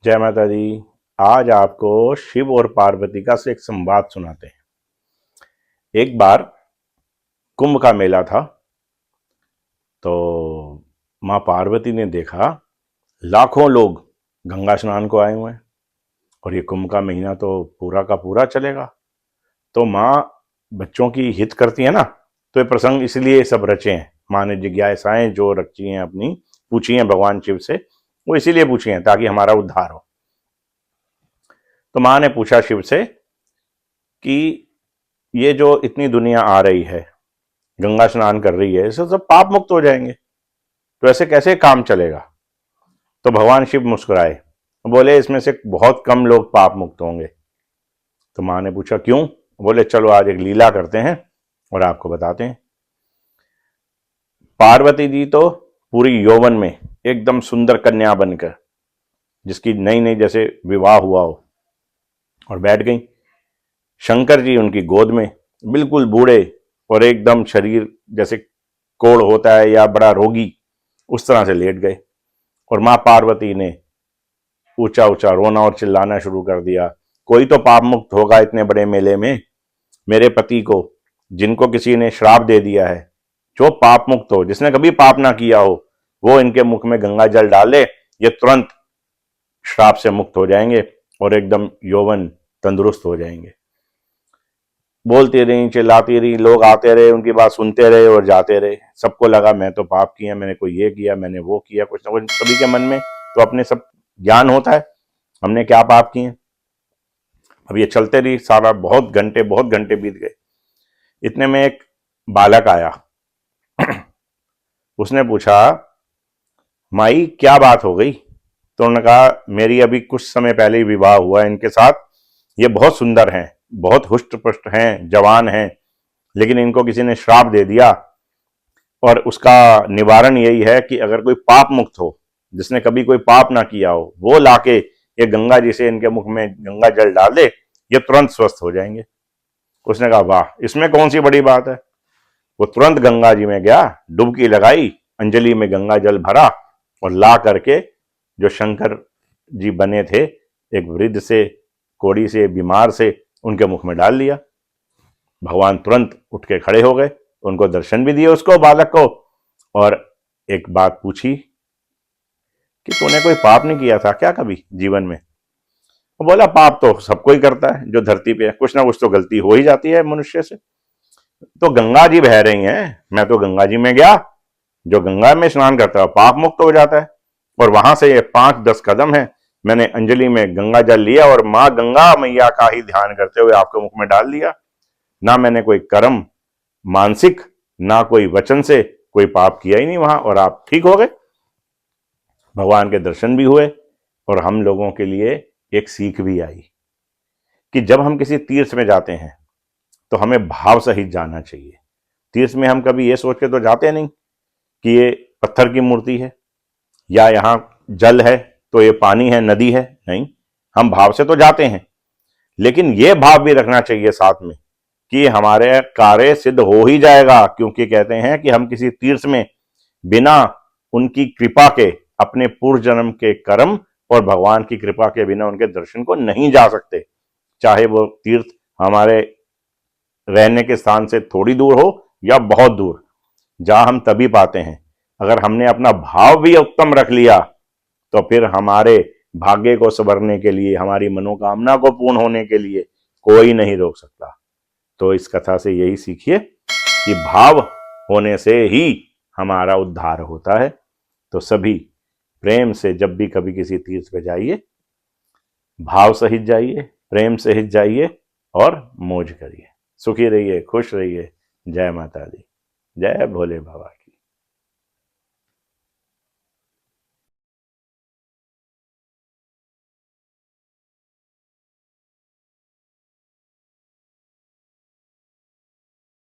जय माता दी। आज आपको शिव और पार्वती का एक संवाद सुनाते हैं। एक बार कुंभ का मेला था, तो माँ पार्वती ने देखा लाखों लोग गंगा स्नान को आए हुए हैं और ये कुंभ का महीना तो पूरा का पूरा चलेगा। तो माँ बच्चों की हित करती है ना, तो ये प्रसंग इसलिए सब रचे हैं। माँ ने जिज्ञासाएं जो रखी हैं अपनी, पूछी हैं भगवान शिव से, वो इसीलिए पूछी हैं ताकि हमारा उद्धार हो। तो माँ ने पूछा शिव से कि ये जो इतनी दुनिया आ रही है, गंगा स्नान कर रही है, इससे सब पाप मुक्त हो जाएंगे, तो ऐसे कैसे काम चलेगा। तो भगवान शिव मुस्कुराए, बोले इसमें से बहुत कम लोग पाप मुक्त होंगे। तो माँ ने पूछा क्यों। बोले चलो आज एक लीला करते हैं और आपको बताते हैं। पार्वती जी तो पूरी यौवन में एकदम सुंदर कन्या बनकर, जिसकी नई नई जैसे विवाह हुआ हो, और बैठ गई। शंकर जी उनकी गोद में बिल्कुल बूढ़े और एकदम शरीर जैसे कोढ़ होता है या बड़ा रोगी, उस तरह से लेट गए। और मां पार्वती ने ऊंचा ऊंचा रोना और चिल्लाना शुरू कर दिया, कोई तो पाप मुक्त होगा इतने बड़े मेले में। मेरे पति को, जिनको किसी ने श्राप दे दिया है, जो पाप मुक्त हो, जिसने कभी पाप ना किया हो, वो इनके मुख में गंगा जल डाले, ये तुरंत श्राप से मुक्त हो जाएंगे और एकदम यौवन तंदुरुस्त हो जाएंगे। बोलती रही, चिल्लाती रही, लोग आते रहे, उनकी बात सुनते रहे और जाते रहे। सबको लगा मैं तो पाप किया, मैंने कोई ये किया, मैंने वो किया, कुछ ना कुछ सभी के मन में तो अपने सब ज्ञान होता है, हमने क्या पाप किए। अब ये चलते रही, सारा बहुत घंटे बीत गए। इतने में एक बालक आया। उसने पूछा माई क्या बात हो गई। तो उन्होंने कहा मेरी अभी कुछ समय पहले ही विवाह हुआ है इनके साथ, ये बहुत सुंदर हैं, बहुत हुष्ट पुष्ट हैं, जवान हैं, लेकिन इनको किसी ने श्राप दे दिया। और उसका निवारण यही है कि अगर कोई पाप मुक्त हो, जिसने कभी कोई पाप ना किया हो, वो लाके ये गंगा जी से इनके मुख में गंगा जल डाल दे, ये तुरंत स्वस्थ हो जाएंगे। उसने कहा वाह, इसमें कौन सी बड़ी बात है। वो तुरंत गंगा जी में गया, डुबकी लगाई, अंजलि में गंगा जल भरा और ला करके जो शंकर जी बने थे, एक वृद्ध से, कोड़ी से, बीमार से, उनके मुख में डाल लिया। भगवान तुरंत उठ के खड़े हो गए, उनको दर्शन भी दिए, उसको, बालक को, और एक बात पूछी कि तूने कोई पाप नहीं किया था क्या कभी जीवन में। वो बोला पाप तो सबको ही करता है, जो धरती पे है, कुछ ना कुछ तो गलती हो ही जाती है मनुष्य से। तो गंगा जी बह रही हैं, मैं तो गंगा जी में गया, जो गंगा में स्नान करता है पाप मुक्त हो जाता है। और वहां से ये 5-10 कदम है, मैंने अंजलि में गंगा जल लिया और माँ गंगा मैया का ही ध्यान करते हुए आपके मुख में डाल दिया। ना मैंने कोई कर्म मानसिक, ना कोई वचन से कोई पाप किया ही नहीं वहां, और आप ठीक हो गए। भगवान के दर्शन भी हुए और हम लोगों के लिए एक सीख भी आई कि जब हम किसी तीर्थ में जाते हैं तो हमें भाव सहित जाना चाहिए। तीर्थ में हम कभी ये सोच के तो जाते नहीं कि ये पत्थर की मूर्ति है या यहाँ जल है तो ये पानी है, नदी है, नहीं, हम भाव से तो जाते हैं, लेकिन ये भाव भी रखना चाहिए साथ में कि हमारे कार्य सिद्ध हो ही जाएगा। क्योंकि कहते हैं कि हम किसी तीर्थ में बिना उनकी कृपा के, अपने पूर्व जन्म के कर्म और भगवान की कृपा के बिना उनके दर्शन को नहीं जा सकते। चाहे वो तीर्थ हमारे रहने के स्थान से थोड़ी दूर हो या बहुत दूर, जहां हम तभी पाते हैं अगर हमने अपना भाव भी उत्तम रख लिया, तो फिर हमारे भाग्य को संवरने के लिए, हमारी मनोकामना को पूर्ण होने के लिए कोई नहीं रोक सकता। तो इस कथा से यही सीखिए कि भाव होने से ही हमारा उद्धार होता है। तो सभी प्रेम से जब भी कभी किसी तीर्थ पे जाइए, भाव सहित जाइए, प्रेम सहित जाइए और मौज करिए। सुखी रहिए, खुश रहिए। जय माता दी, जय भोले बाबा।